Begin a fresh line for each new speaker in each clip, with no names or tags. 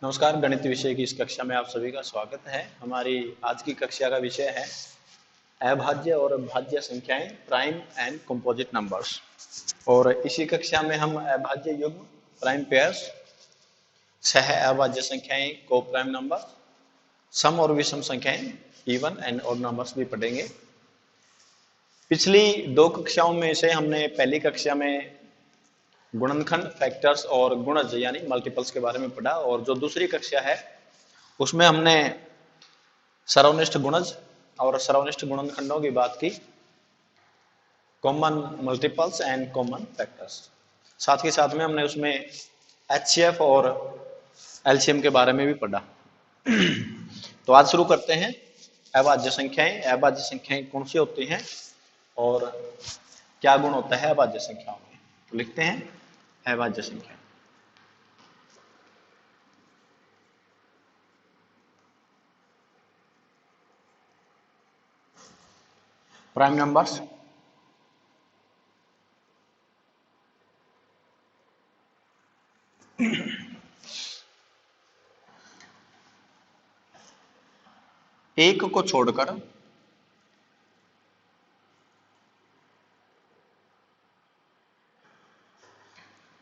नमस्कार। गणित विषय की इस कक्षा में आप सभी का स्वागत है। हमारी आज की कक्षा का विषय है अभाज्य और भाज्य संख्याएं, प्राइम एंड कंपोजिट नंबर्स। और इसी कक्षा में हम अभाज्य युग्म, प्राइम पेयर्स, सह अभाज्य संख्याएं, को प्राइम नंबर, सम और विषम संख्याएं, इवन एंड ऑड नंबर्स भी पढ़ेंगे। पिछली दो कक्षाओं में से हमने पहली कक्षा में गुणनखंड, फैक्टर्स और गुणज यानी मल्टीपल्स के बारे में पढ़ा, और जो दूसरी कक्षा है उसमें हमने सर्वनिष्ठ गुणज और सर्वनिष्ठ गुणनखंडों की बात की, common multiples and common factors. साथ ही साथ में हमने उसमें एचसीएफ और एलसीएम के बारे में भी पढ़ा। तो आज शुरू करते हैं। अभाज्य संख्याएं। अभाज्य संख्याएं कौन सी होती हैं और क्या गुण होता है अभाज्य संख्याओं में, तो लिखते हैं अभाज्य संख्या। प्राइम नंबर्स, एक को छोड़कर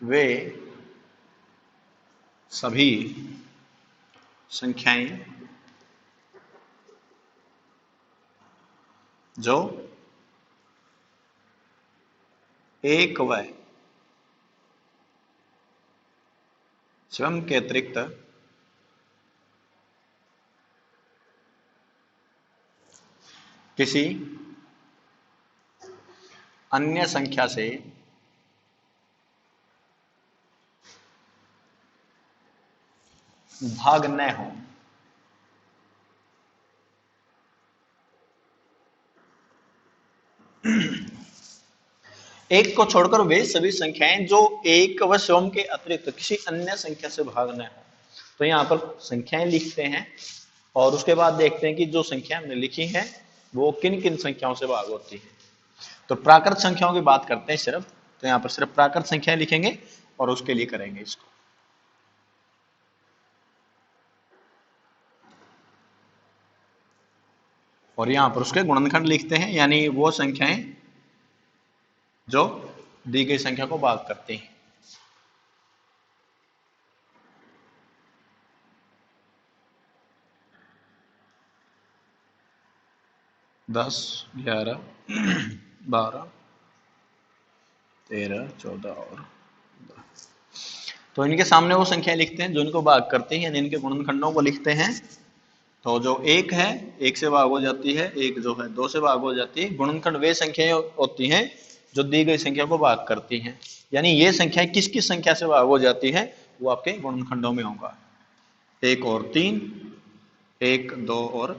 वे सभी संख्याएं जो एक व स्वयं के अतिरिक्त किसी अन्य संख्या से भाग न हो, एक को छोड़कर वे सभी संख्याएं जो एक व स्वयं के अतिरिक्त किसी अन्य संख्या से भाग न हो। तो यहां पर संख्याएं लिखते हैं और उसके बाद देखते हैं कि जो संख्या हमने लिखी है वो किन किन संख्याओं से भाग होती है। तो प्राकृत संख्याओं की बात करते हैं सिर्फ, तो यहां पर सिर्फ प्राकृत संख्याएं लिखेंगे और उसके लिए करेंगे इसको। और यहां पर उसके गुणनखंड लिखते हैं, यानी वो संख्याएं जो दी गई संख्या को भाग करती हैं। दस, 11, 12, 13, 14 और 10। तो इनके सामने वो संख्या लिखते हैं जो इनको भाग करती हैं, यानी इनके गुणनखंडों को लिखते हैं। तो जो एक है, एक से भाग हो जाती है, एक जो है दो से भाग हो जाती है। गुणनखंड वे संख्याएं होती हैं जो दी गई संख्या को भाग करती हैं, यानी ये संख्याएं किस किस संख्या से भाग हो जाती है वो आपके गुणनखंडों में होगा। 1 और 3, 1, 2 और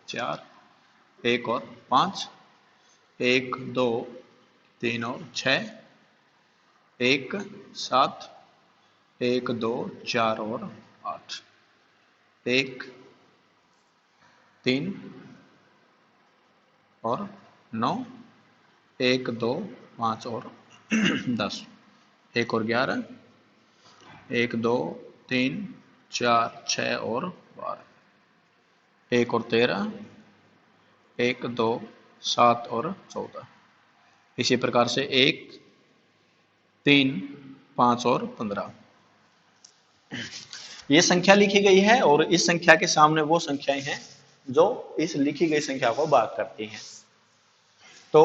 4, 1 और 5, 1, 2, 3 और 6, 1, 7, 1, 2, 4 और 8, 1, 3 और 9, 1, 2, 5 और 10, 1 और 11, 1, 2, 3, 4, 6 और 12, 1 और 13, 1, 2, 7 और 14। इसी प्रकार से 1, 3, 5 और 15 ये संख्या लिखी गई है, और इस संख्या के सामने वो संख्याएं हैं जो इस लिखी गई संख्या को भाग करती हैं। तो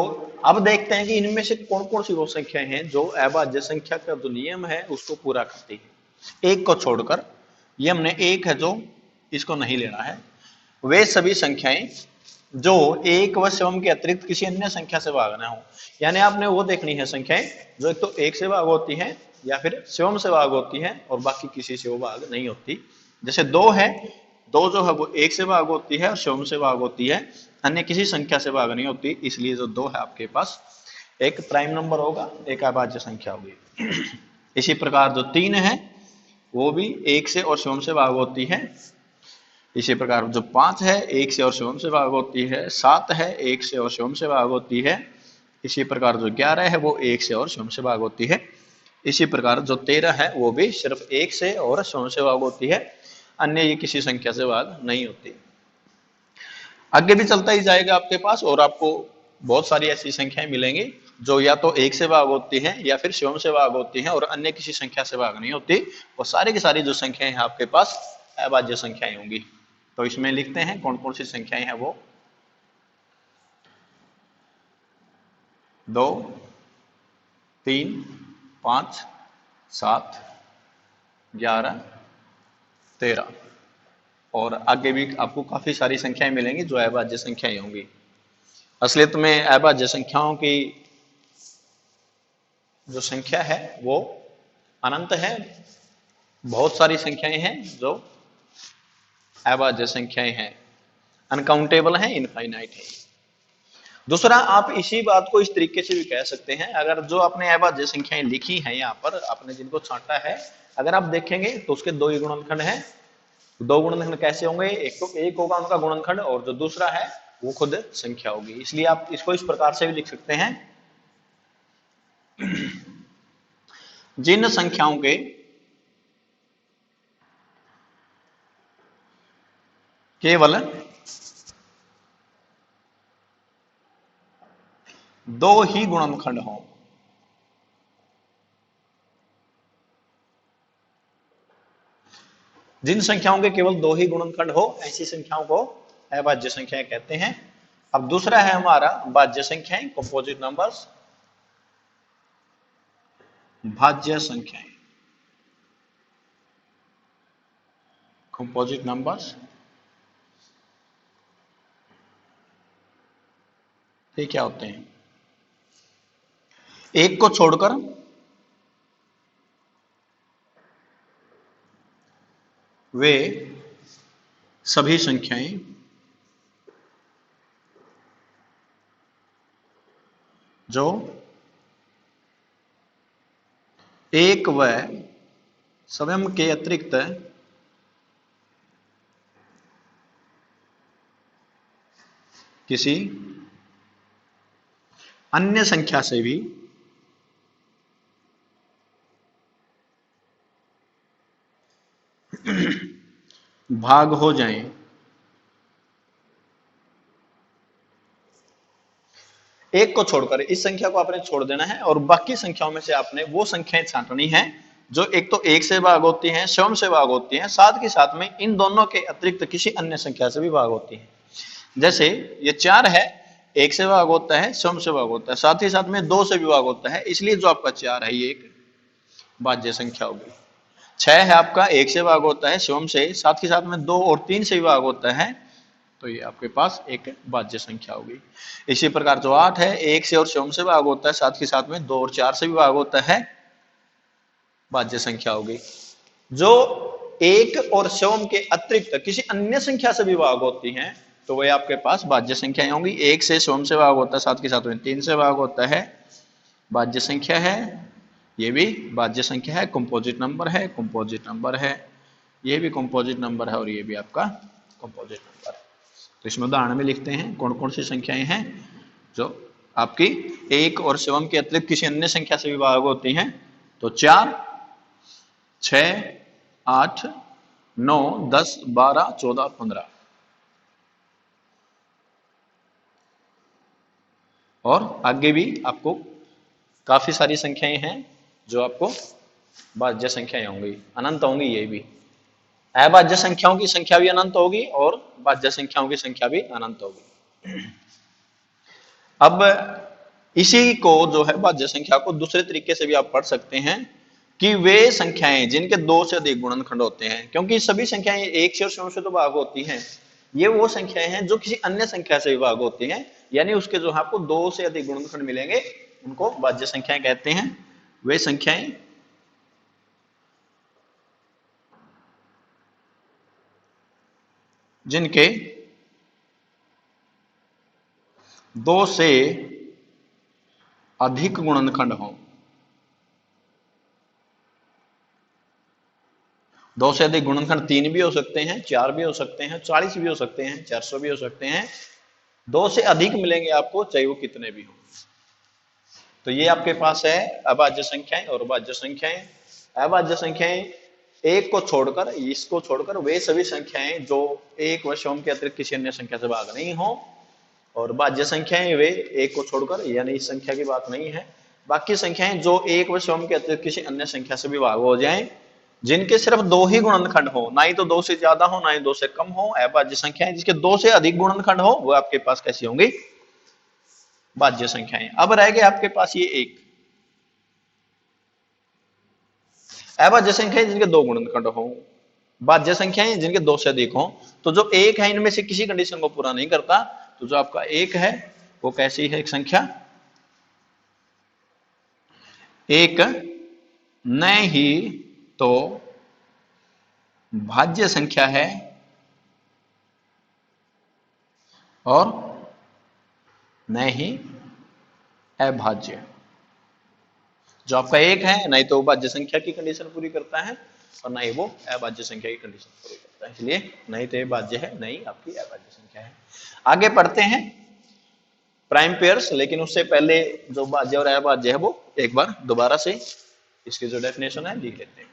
अब देखते हैं कि इनमें से कौन कौन सी वो संख्याएं हैं जो अभाज्य संख्या का जो नियम है उसको पूरा करती है। एक को छोड़कर, ये हमने एक है जो इसको नहीं लेना है, वे सभी संख्याएं जो एक व स्वयं के अतिरिक्त किसी अन्य संख्या से भाग न हो, यानी आपने वो देखनी है संख्याएं जो एक तो एक से भाग होती हैं या फिर स्वयं से भाग होती हैं और बाकी किसी से वो भाग नहीं होती। जैसे 2 है, 2 जो है वो एक से भाग होती है और स्वयं से भाग होती है, अन्य किसी संख्या से भाग नहीं होती, इसलिए जो 2 है आपके पास एक प्राइम नंबर होगा, एक अभाज्य संख्या होगी। इसी प्रकार जो 3 है वो भी एक से और स्वयं से भाग होती है। इसी प्रकार जो 5 है एक से और स्वयं से भाग होती है, 7 है एक से और स्वयं से भाग होती है। इसी प्रकार जो 11 है वो एक से और स्वयं से भाग होती है। इसी प्रकार जो 13 है वो भी सिर्फ एक से और स्वयं से भाग होती है, अन्य ये किसी संख्या से भाग नहीं होती। आगे भी चलता ही जाएगा आपके पास, और आपको बहुत सारी ऐसी संख्याएं मिलेंगी जो या तो एक से भाग होती हैं या फिर स्वयं से भाग होती हैं और अन्य किसी संख्या से भाग नहीं होती। और सारी की सारी जो संख्याएं हैं आपके पास अभाज्य संख्याएं होंगी। तो इसमें लिखते हैं कौन कौन सी संख्याएं हैं वो। 2, 3, 5, 7, 11, 13 और आगे भी आपको काफी सारी संख्याएं मिलेंगी जो अभाज्य संख्याएं होंगी। असलियत में अभाज्य संख्याओं की जो संख्या है वो अनंत है। बहुत सारी संख्याएं हैं जो अभाज्य संख्याएं हैं, अनकाउंटेबल हैं, इनफाइनाइट है। दूसरा, आप इसी बात को इस तरीके से भी कह सकते हैं, अगर जो आपने अभाज्य संख्याएं लिखी हैं यहाँ पर आपने जिनको छांटा है, अगर आप देखेंगे तो उसके दो ही गुणनखंड हैं। दो गुणनखंड कैसे होंगे? एक तो एक होगा उनका गुणनखंड और जो दूसरा है वो खुद संख्या होगी। इसलिए आप इसको इस प्रकार से भी लिख सकते हैं, जिन संख्याओं के केवल दो ही गुणनखंड हों, जिन संख्याओं के केवल दो ही गुणनखंड हो ऐसी संख्याओं को अभाज्य संख्याएं कहते हैं। अब दूसरा है हमारा भाज्य संख्याएं, कंपोजिट नंबर्स, भाज्य संख्याएं, कंपोजिट नंबर्स। ये क्या होते हैं? एक को छोड़कर वे सभी संख्याएं जो एक व स्वयं के अतिरिक्त किसी अन्य संख्या से भी भाग हो जाएं, एक को छोड़कर, इस संख्या को आपने छोड़ देना है और बाकी संख्याओं में से आपने वो संख्याएं छांटनी है जो एक तो एक से भाग होती हैं, स्वयं से भाग होती हैं, साथ के साथ में इन दोनों के अतिरिक्त किसी अन्य संख्या से भी भाग होती हैं। जैसे ये 4 है, एक से भाग होता है, स्वयं से भाग होता है, साथ ही साथ में 2 से भी भाग होता है, इसलिए जो आपका 4 है ये एक भाज्य संख्या होगी। 6 है आपका, एक से भाग होता है स्वयं से, साथ ही साथ में 2 और 3 से भी भाग होता है, तो ये आपके पास एक भाज्य संख्या होगी। इसी प्रकार जो 8 है, एक से और स्वयं से भाग होता है, साथ ही साथ में 2 और 4 से भी भाग होता है, भाज्य संख्या होगी। जो एक और स्वयं के अतिरिक्त किसी अन्य संख्या से भी भाग होती हैं तो वह आपके पास भाज्य संख्याएं होंगी। एक से स्वयं से भाग होता है, साथ के साथ में 3 से भाग होता है, भाज्य संख्या है, ये भी भाज्य संख्या है, कंपोजिट नंबर है, कंपोजिट नंबर है, ये भी कंपोजिट नंबर है और ये भी आपका कंपोजिट नंबर है। तो इसमें उदाहरण में लिखते हैं कौन कौन सी संख्याएं हैं जो आपकी एक और स्वयं के अतिरिक्त किसी अन्य संख्या से भी भाग होती हैं। तो 4, 6, 8, 9, 10, 12, 14, 15 और आगे भी आपको काफी सारी संख्याएं हैं जो आपको भाज्य संख्याएं होंगी, अनंत होंगी। ये भी अभाज्य संख्याओं की संख्या भी अनंत होगी और भाज्य संख्याओं की संख्या भी अनंत होगी। अब इसी को जो है भाज्य संख्या को दूसरे तरीके से भी आप पढ़ सकते हैं कि वे संख्याएं जिनके 2 से अधिक गुणनखंड होते हैं, क्योंकि सभी संख्याएं एक से और स्वयं से तो भाग होती हैं, ये वो संख्याएं हैं जो किसी अन्य संख्या से भी भाग होती हैं, यानी उसके जो आपको 2 से अधिक गुणनखंड मिलेंगे उनको भाज्य संख्याएं कहते हैं। वे संख्याएं जिनके 2 से अधिक गुणनखंड हों, 2 से अधिक गुणनखंड 3 भी हो सकते हैं, 4 भी हो सकते हैं, 40 भी हो सकते हैं, 400 भी हो सकते हैं, 2 से अधिक मिलेंगे आपको चाहे वो कितने भी हो। तो ये आपके पास है अभाज्य संख्याएं और भाज्य संख्याएं। अभाज्य संख्याएं एक को छोड़कर, इसको छोड़कर वे सभी संख्याएं जो एक व सम के अतिरिक्त किसी अन्य संख्या से भाग नहीं हो, और भाज्य संख्याएं वे एक को छोड़कर, यानी इस संख्या की बात नहीं है, बाकी संख्याएं जो एक व सम के अतिरिक्त किसी अन्य संख्या से भी भाग हो जाएं, जिनके सिर्फ दो ही गुणनखंड हो, ना ही तो दो से ज्यादा हो ना ही दो से कम हो, अभाज्य संख्याएं जिसके दो से अधिक गुणनखंड हो, वो आपके पास कैसी होंगी? भाज्य संख्याएं। अब रह गए आपके पास ये एक अभाज्य संख्याएं जिनके दो गुणनखंड हो, भाज्य संख्याएं जिनके दो से अधिक हो। तो जो एक है इनमें से किसी कंडीशन को पूरा नहीं करता, तो जो आपका एक है वो कैसी है? एक संख्या एक न ही तो भाज्य संख्या है और न ही अभाज्य। जो आपका एक है नहीं तो भाज्य संख्या की कंडीशन पूरी करता है और ना ही वो अभाज्य संख्या की कंडीशन पूरी करता है, इसलिए नहीं तो ये भाज्य है नहीं आपकी अभाज्य संख्या है। आगे पढ़ते हैं प्राइम पेयर्स, लेकिन उससे पहले जो भाज्य और अभाज्य है वो एक बार दोबारा से इसकी जो डेफिनेशन है लिख लेते हैं।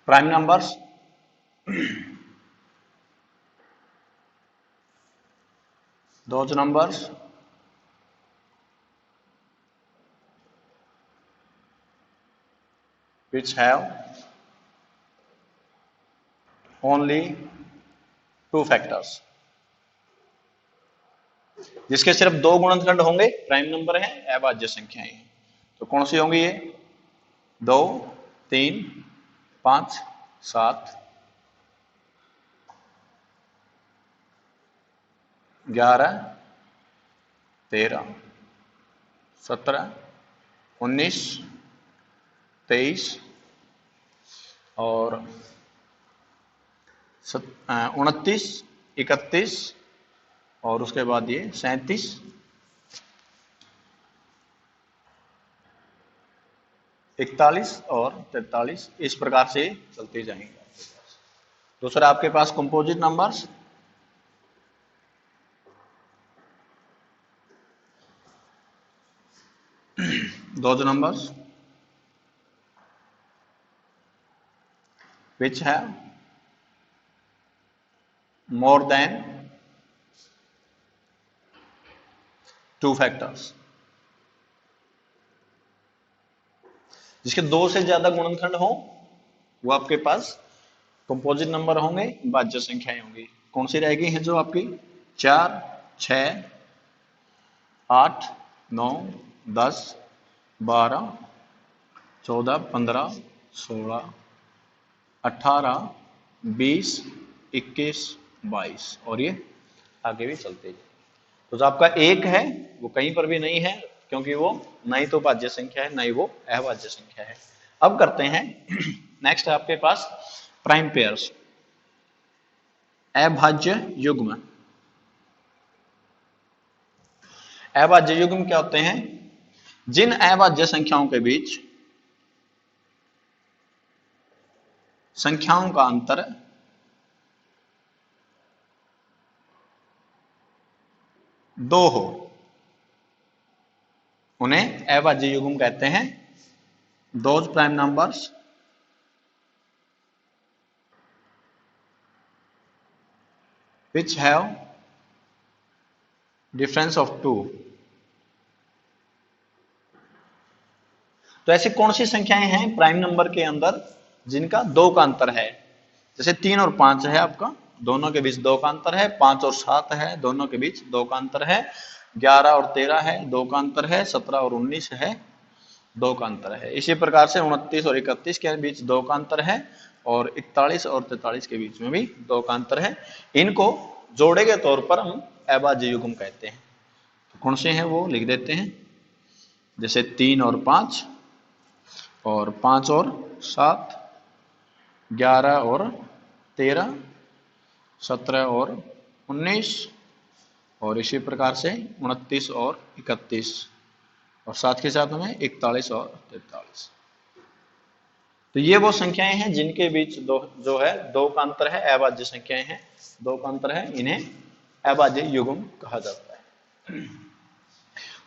prime numbers those numbers which have only two factors, जिसके सिर्फ दो गुणनखंड होंगे, प्राइम नंबर है, अभाज्य संख्याएं। तो कौन सी होंगी ये? 2, 3, 5, 7, 11, 13, 17, 19, 23 और 29, 31 और उसके बाद ये 37, 41 और 43, इस प्रकार से चलते जाएंगे। दूसरा आपके पास composite numbers, those numbers which have more than two factors, जिसके दो से ज्यादा गुणनखंड हो वो आपके पास कंपोजिट नंबर होंगे, भाज्य संख्याएं होंगी। कौन सी रहेगी है? जो आपकी 4, 6, 8, 9, 10, 12, 14, 15, 16, 18, 20, 21, 22 और ये आगे भी चलते जाए। तो जो आपका एक है वो कहीं पर भी नहीं है, क्योंकि वो ना ही तो भाज्य संख्या है ना ही वो अभाज्य संख्या है। अब करते हैं नेक्स्ट है आपके पास प्राइम पेयर्स, अभाज्य युग्म। अभाज्य युग्म क्या होते हैं? जिन अभाज्य संख्याओं के बीच संख्याओं का अंतर दो हो, उन्हें अभाज्य युग्म कहते हैं। Those prime numbers which have difference of 2। तो ऐसी कौन सी संख्याएं हैं प्राइम नंबर के अंदर जिनका दो का अंतर है? जैसे 3 और 5 है आपका, दोनों के बीच दो का अंतर है। 5 और 7 है, दोनों के बीच दो का अंतर है। 11 और 13 है, दो का अंतर है। 17 और 19 है, दो का अंतर है। इसी प्रकार से 29 और 31 के बीच दो का अंतर है और 41 और 43 के बीच में भी दो का अंतर है। इनको जोड़े के तौर पर हम अभाज्य युग्म कहते हैं। तो कौन से हैं वो लिख देते हैं, जैसे 3 और 5, और 5 और 7, 11 और 13, 17 और 19, और इसी प्रकार से 29 और 31, और साथ के साथ में 41 और 43। तो ये वो संख्याएं हैं जिनके बीच दो जो है दो का अंतर है, अभाज्य संख्याएं हैं, दो का अंतर है, इन्हें अभाज्य युग्म कहा जाता है।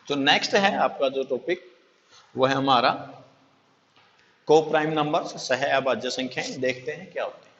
तो नेक्स्ट है आपका जो टॉपिक वो है हमारा को प्राइम नंबर्स, सह अभाज्य संख्याएं। देखते हैं क्या होते हैं।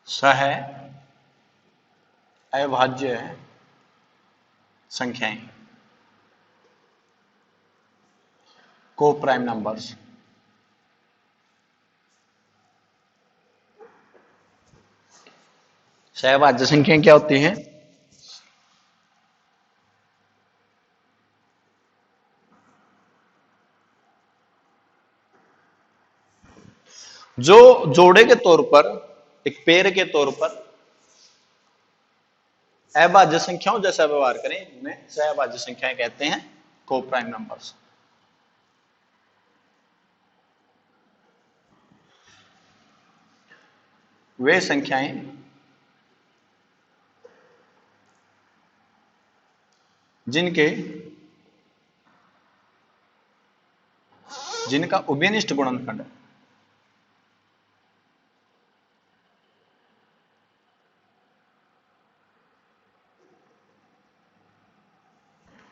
सह अभाज्य संख्याएं, को प्राइम नंबर्स। सहअभाज्य संख्याएं क्या होती हैं? जो जोड़े के तौर पर, एक पेड़ के तौर पर अभाज्य संख्याओं जैसा व्यवहार करें, उन्हें सहअभाज्य संख्याएं कहते हैं, को प्राइम नंबर्स। वे संख्याएं जिनका उभयनिष्ठ गुणनखंड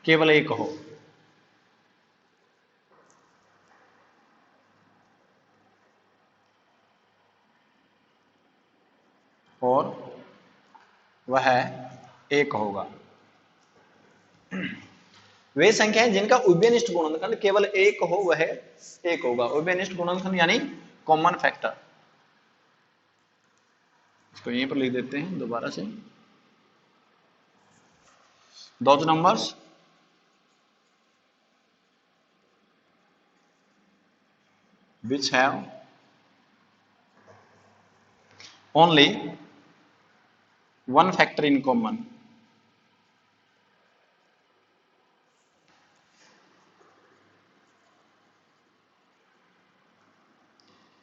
केवल एक हो, और वह एक होगा। वे संख्याएं जिनका उभयनिष्ठ गुणनखंड केवल एक हो, वह एक होगा। उभयनिष्ठ गुणनखंड यानी कॉमन फैक्टर। इसको यहीं पर लिख देते हैं दोबारा से। those numbers which have only one factor in common,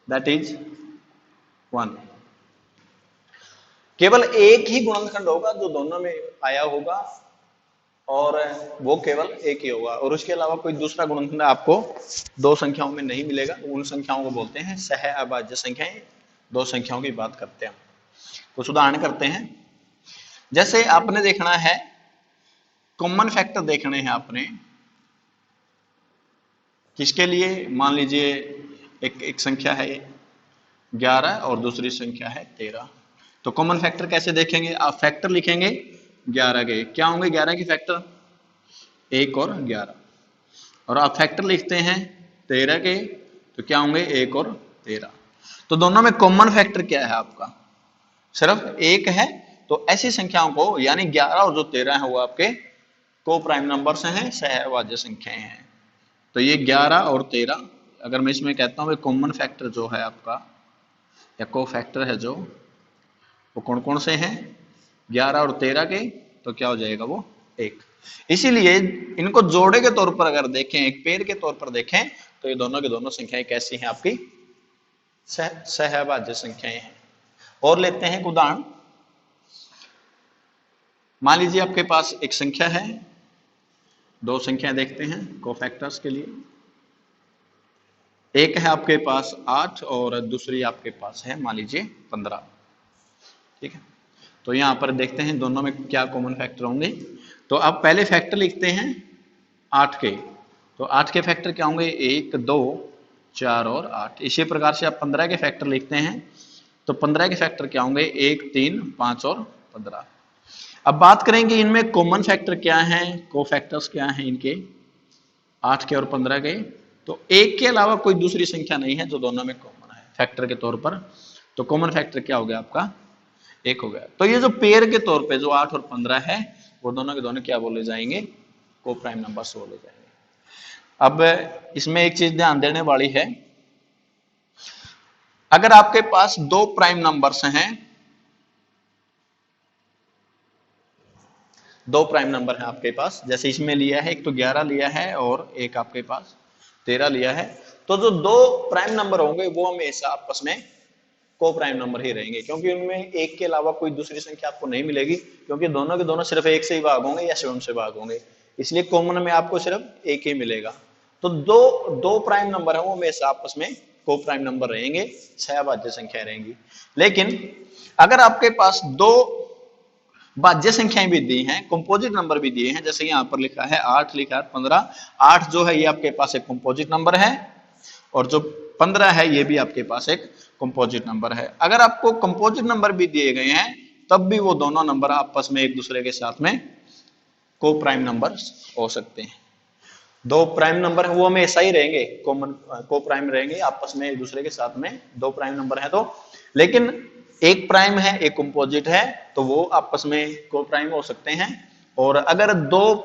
that is 1। केवल एक ही गुणनखंड होगा जो दोनों में आया होगा, और वो केवल एक ही होगा, और उसके अलावा कोई दूसरा गुणनखंड आपको दो संख्याओं में नहीं मिलेगा। उन संख्याओं को बोलते हैं सह अभाज्य संख्याएं। दो संख्याओं की बात करते हैं। कुछ उदाहरण करते हैं। जैसे आपने देखना है, कॉमन फैक्टर देखने हैं आपने, किसके लिए? मान लीजिए एक संख्या है 11 और दूसरी संख्या है 13। तो कॉमन फैक्टर कैसे देखेंगे? आप फैक्टर लिखेंगे 11 के, क्या होंगे 11 के फैक्टर? 1 और 11। और आप फैक्टर लिखते हैं 13 के, तो क्या होंगे? 1 और 13। तो दोनों में कॉमन फैक्टर क्या है आपका? सिर्फ एक है। तो ऐसी संख्याओं को, यानी 11 और जो 13 है, वो आपके को प्राइम नंबर्स हैं, सहअभाज्य संख्याएं हैं। तो ये 11 और 13, अगर मैं इसमें कहता हूं कॉमन फैक्टर जो है आपका, या को फैक्टर है जो, वो कौन कौन से हैं? 11 और 13 के, तो क्या हो जाएगा? वो 1। इसीलिए इनको जोड़े के तौर पर अगर देखें, एक पेड़ के तौर पर देखें, तो ये दोनों की दोनों संख्याएं कैसी हैं? आपकी सहअभाज्य संख्याएं हैं। और लेते हैं एक उदाहरण। मान लीजिए आपके पास एक संख्या है, दो संख्या देखते हैं कोफैक्टर्स के लिए। एक है आपके पास 8 और दूसरी आपके पास है मान लीजिए 15। ठीक है। तो यहाँ पर देखते हैं दोनों में क्या कॉमन फैक्टर होंगे। तो अब पहले फैक्टर लिखते हैं 8 के। तो 8 के फैक्टर क्या होंगे, 1 2 4 और 8। इसी प्रकार से आप 15 के फैक्टर लिखते हैं। तो 15 के फैक्टर क्या होंगे, 1 3 5 और 15। अब बात करेंगे इनमें कॉमन फैक्टर क्या है, को फैक्टर्स क्या हैं इनके 8 के और 15 के। तो 1 के अलावा कोई दूसरी संख्या नहीं है जो दोनों में कॉमन है फैक्टर के तौर पर। तो कॉमन फैक्टर क्या हो गया आपका, 1 हो गया। तो ये जो पेयर के तौर पे जो 8 और 15 है वो दोनों के दोनों क्या बोले जाएंगे, को प्राइम नंबर्स बोले जाएंगे। अब इसमें एक चीज ध्यान देने वाली है, अगर आपके पास दो प्राइम नंबर्स हैं, दो प्राइम नंबर है आपके पास, जैसे इसमें लिया है एक तो 11 लिया है और एक आपके पास 13 लिया है, तो जो दो प्राइम नंबर होंगे वो हमेशा आपस में को प्राइम नंबर ही रहेंगे, क्योंकि उनमें एक के अलावा कोई दूसरी संख्या आपको नहीं मिलेगी, क्योंकि दोनों के दोनों सिर्फ एक से ही भाग होंगे या 7 से भाग होंगे, इसलिए कॉमन में आपको सिर्फ एक ही मिलेगा। तो दो दो प्राइम नंबर है वो हमेशा आपस में को प्राइम नंबर रहेंगे, सहभाज्य संख्या रहेंगी। लेकिन अगर आपके पास दो भाज्य संख्याएं भी दी हैं, कंपोजिट नंबर भी दिए हैं, जैसे यहाँ पर लिखा है 8 लिखा है 15, 8 जो है ये आपके पास एक कंपोजिट नंबर है और जो 15 है ये भी आपके पास एक कंपोजिट नंबर है। अगर आपको कंपोजिट नंबर भी दिए गए हैं तब भी वो दोनों नंबर आपस में एक दूसरे के साथ में को प्राइम नंबर हो सकते हैं। दो प्राइम नंबर है वो हमेशा ही रहेंगे, कॉमन को प्राइम रहेंगे आपस में एक दूसरे के साथ में, दो प्राइम नंबर है तो। लेकिन एक प्राइम है एक कंपोजिट है तो वो आपस में को प्राइम हो सकते हैं, और अगर दो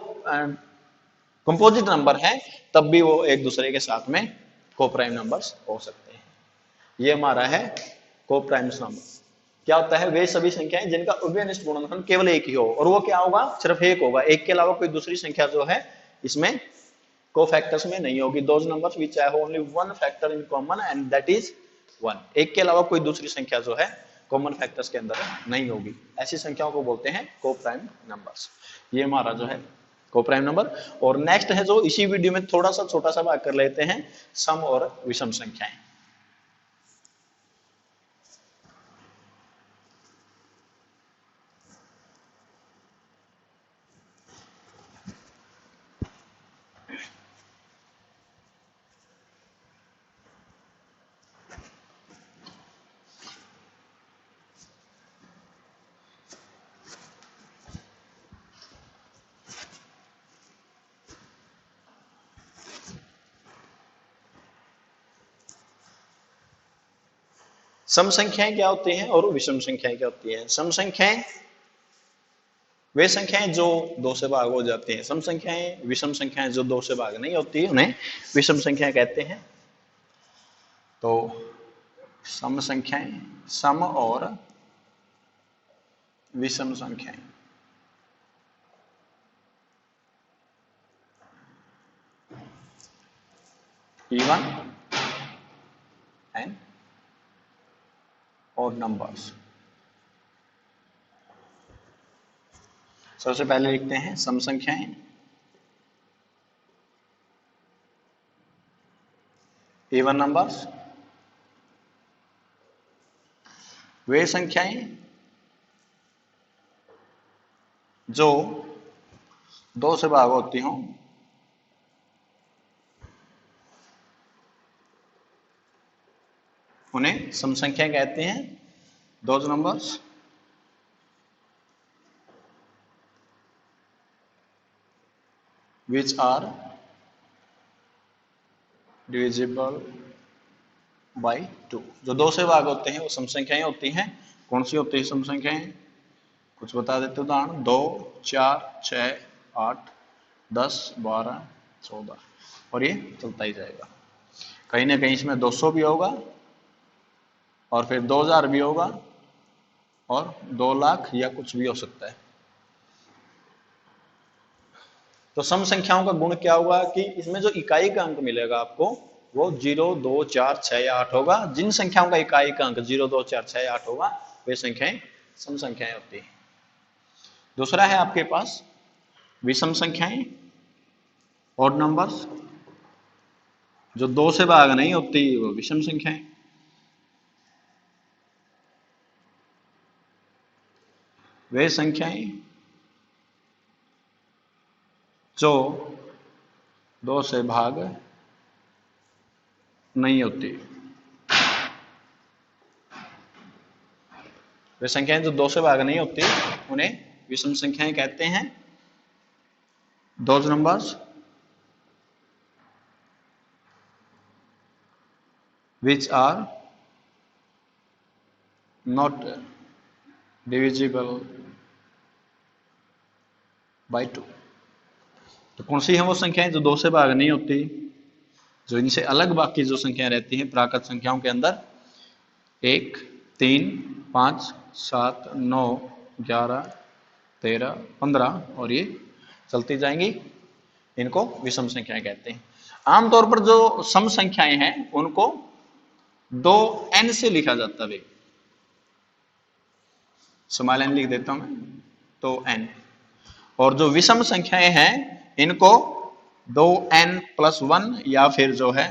कंपोजिट नंबर है तब भी वो एक दूसरे के साथ में को प्राइम नंबर्स हो सकते हैं। ये हमारा है को प्राइम नंबर। क्या होता है, वे सभी संख्याएं जिनका उभयनिष्ठ गुणनफल केवल एक ही हो, और वो क्या होगा, सिर्फ एक होगा, एक के अलावा कोई दूसरी संख्या जो है इसमें को फैक्टर्स में नहीं होगी। Those numbers which have only one factor in common and that is 1। एक के अलावा कोई दूसरी संख्या जो है कॉमन फैक्टर्स के अंदर नहीं होगी, ऐसी संख्याओं को बोलते हैं को प्राइम नंबर्स। ये हमारा जो है को प्राइम नंबर। और नेक्स्ट है जो इसी वीडियो में थोड़ा सा छोटा सा भाग कर लेते हैं, सम और विषम संख्याएं। सम संख्याएं क्या होती हैं और विषम संख्याएं क्या होती हैं। सम संख्याएं वे संख्याएं जो दो से भाग हो जाती हैं, सम संख्याएं विषम संख्याएं जो दो से भाग नहीं होती उन्हें विषम संख्याएं कहते हैं। तो सम संख्याएं, सम और विषम संख्याएं, इवन एंड और नंबर्स। सबसे पहले लिखते हैं सम संख्याएं, इवन नंबर्स। वे संख्याएं जो दो से भाग होती हों उन्हें सम संख्या कहते हैं। Those numbers which are divisible by 2। जो दो से भाग होते हैं वो सम संख्याएं होती हैं। कौन सी होती है सम संख्याएं, कुछ बता देते उदाहरण, 2 4 6 8 10 12 14, और ये चलता ही जाएगा। कहीं ना कहीं इसमें 200 भी होगा और फिर 2000 भी होगा और 2 लाख या कुछ भी हो सकता है। तो सम संख्याओं का गुण क्या होगा कि इसमें जो इकाई का अंक मिलेगा आपको वो 0 2 4 6 या 8 होगा। जिन संख्याओं का इकाई का अंक 0 2 4 6 या 8 होगा वे संख्याएं सम संख्याएं होती हैं। दूसरा है आपके पास विषम संख्याएं, ऑड नंबर्स। जो दो से भाग नहीं होती वो विषम संख्याएं। वे संख्याएं जो 2 से भाग नहीं होती। वे संख्याएं जो 2 से भाग नहीं होती उन्हें विषम संख्याएं कहते हैं। Those numbers which are not divisible by 2। तो कौन सी है वो संख्याएं जो 2 से भाग नहीं होती, जो इनसे अलग बाकी जो संख्याएं रहती हैं प्राकृत संख्याओं के अंदर, 1, 3, 5, 7, 9, 11, 13, 15 और ये चलती जाएंगी, इनको विषम संख्याएं कहते हैं। आमतौर पर जो सम संख्याएं हैं उनको 2n से लिखा जाता है। स्मॉल n लिख देता हूं मैं, तो n। और जो विषम संख्याएं हैं इनको 2n+1 या फिर जो है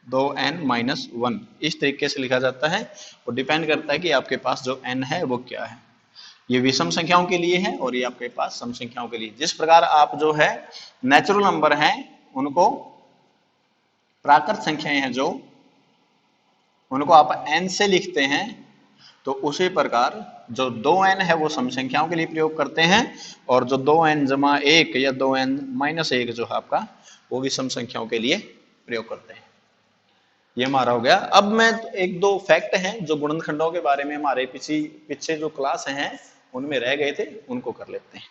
2n-1 इस तरीके से लिखा जाता है। और डिपेंड करता है कि आपके पास जो n है वो क्या है। ये विषम संख्याओं के लिए है और ये आपके पास सम संख्याओं के लिए। जिस प्रकार आप जो है नेचुरल नंबर हैं उनको, प्राकृत संख्याएं हैं जो, उनको आप n से लिखते हैं, तो उसी प्रकार जो 2n है वो सम संख्याओं के लिए प्रयोग करते हैं, और जो 2n-1 या 2n-1 जो है आपका, वो भी सम संख्याओं के लिए प्रयोग करते हैं। ये हमारा हो गया। अब मैं एक दो फैक्ट हैं जो गुणनखंडों के बारे में हमारे पीछे जो क्लास हैं उनमें रह गए थे, उनको कर लेते हैं।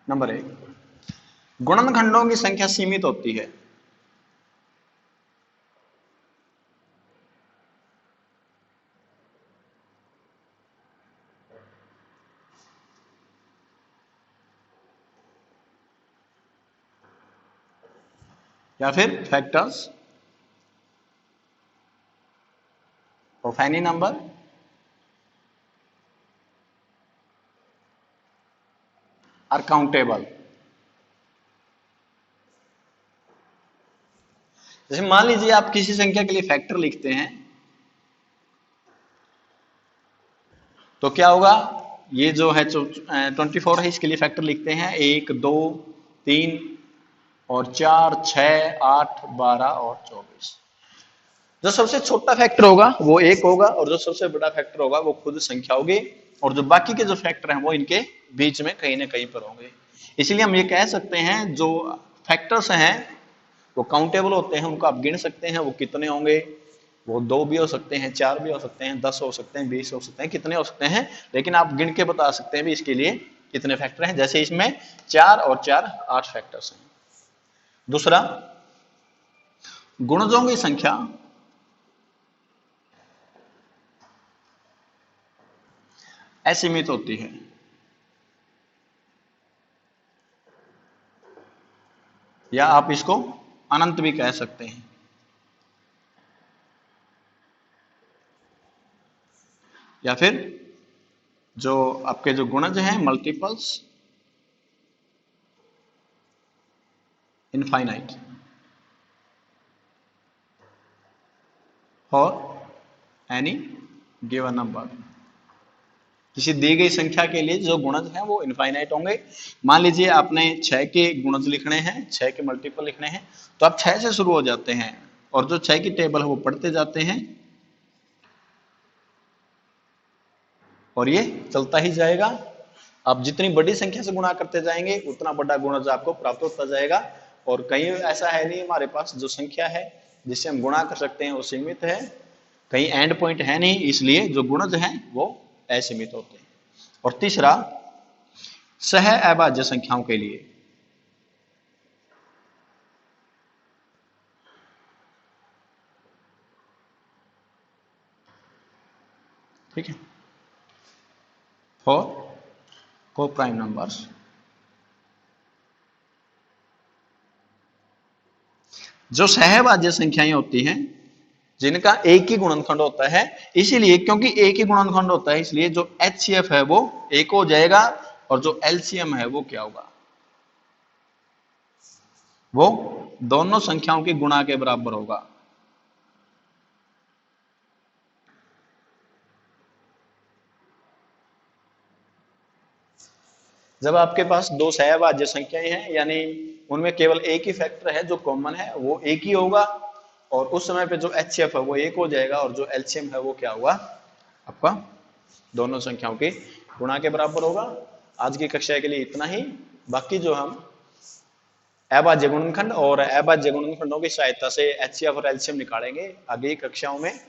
नंबर 1, गुणनखंडों की संख्या सीमित होती है। या फिर factors of any number are countable. जैसे मान लीजिए आप किसी संख्या के लिए फैक्टर लिखते हैं, तो क्या होगा, ये जो है 24 है, इसके लिए फैक्टर लिखते हैं 1, 2, 3 और 4, 6, 8, 12 और 24। जो सबसे छोटा फैक्टर होगा वो 1 होगा और जो सबसे बड़ा फैक्टर होगा वो खुद संख्या होगी, और जो बाकी के जो फैक्टर हैं वो इनके बीच में कहीं ना कहीं पर होंगे। इसलिए हम ये कह सकते हैं जो फैक्टर्स हैं वो काउंटेबल होते हैं, उनको आप गिन सकते हैं, वो कितने होंगे, वो 2 भी हो सकते हैं, 4 भी हो सकते हैं, 10 हो सकते हैं, 20 हो सकते हैं, कितने हो सकते हैं, लेकिन आप गिन के बता सकते हैं भी इसके लिए कितने फैक्टर हैं। जैसे इसमें 4 और 4 8 फैक्टर्स हैं। दूसरा, गुणजों की संख्या असीमित होती है। या आप इसको अनंत भी कह सकते हैं। या फिर जो आपके जो गुणज हैं मल्टीपल्स इनफाइनाइट और एनी गिवन नंबर। किसी दी गई संख्या के लिए जो गुणज हैं वो इनफाइनाइट होंगे। मान लीजिए आपने 6 के गुणज लिखने हैं, 6 के मल्टीपल लिखने हैं, तो आप 6 से शुरू हो जाते हैं और जो 6 की टेबल है वो पढ़ते जाते हैं और ये चलता ही जाएगा। आप जितनी बड़ी संख्या से गुणा करते जाएंगे उतना बड़ा गुणज आपको प्राप्त होता जाएगा। और कहीं ऐसा है नहीं हमारे पास जो संख्या है जिससे हम गुणा कर सकते हैं वो सीमित है, कहीं एंड पॉइंट है नहीं, इसलिए जो गुणज हैं वो असीमित होते हैं। और तीसरा, सह अभाज्य संख्याओं के लिए ठीक है, फॉर कोप्राइम नंबर्स जो सहभाज्य संख्याएं होती हैं जिनका एक ही गुणनखंड होता है, इसीलिए क्योंकि एक ही गुणनखंड होता है इसलिए जो HCF है वो एक हो जाएगा और जो LCM है वो क्या होगा, वो दोनों संख्याओं की गुणा के बराबर होगा। जब आपके पास दो सहभाज्य संख्याएं हैं यानी उनमें केवल एक ही फैक्टर है जो कॉमन है वो एक ही होगा और उस समय पे जो HCF है वो एक हो जाएगा और जो LCM है वो क्या होगा, आपका दोनों संख्याओं के गुणा के बराबर होगा। आज की कक्षा के लिए इतना ही। बाकी जो हम अभाज्य गुणनखंड और अभाज्य गुणनखंडों की सहायता से HCF और LCM निकालेंगे आगे की कक्षाओं में।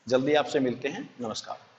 जल्दी आपसे मिलते हैं। नमस्कार।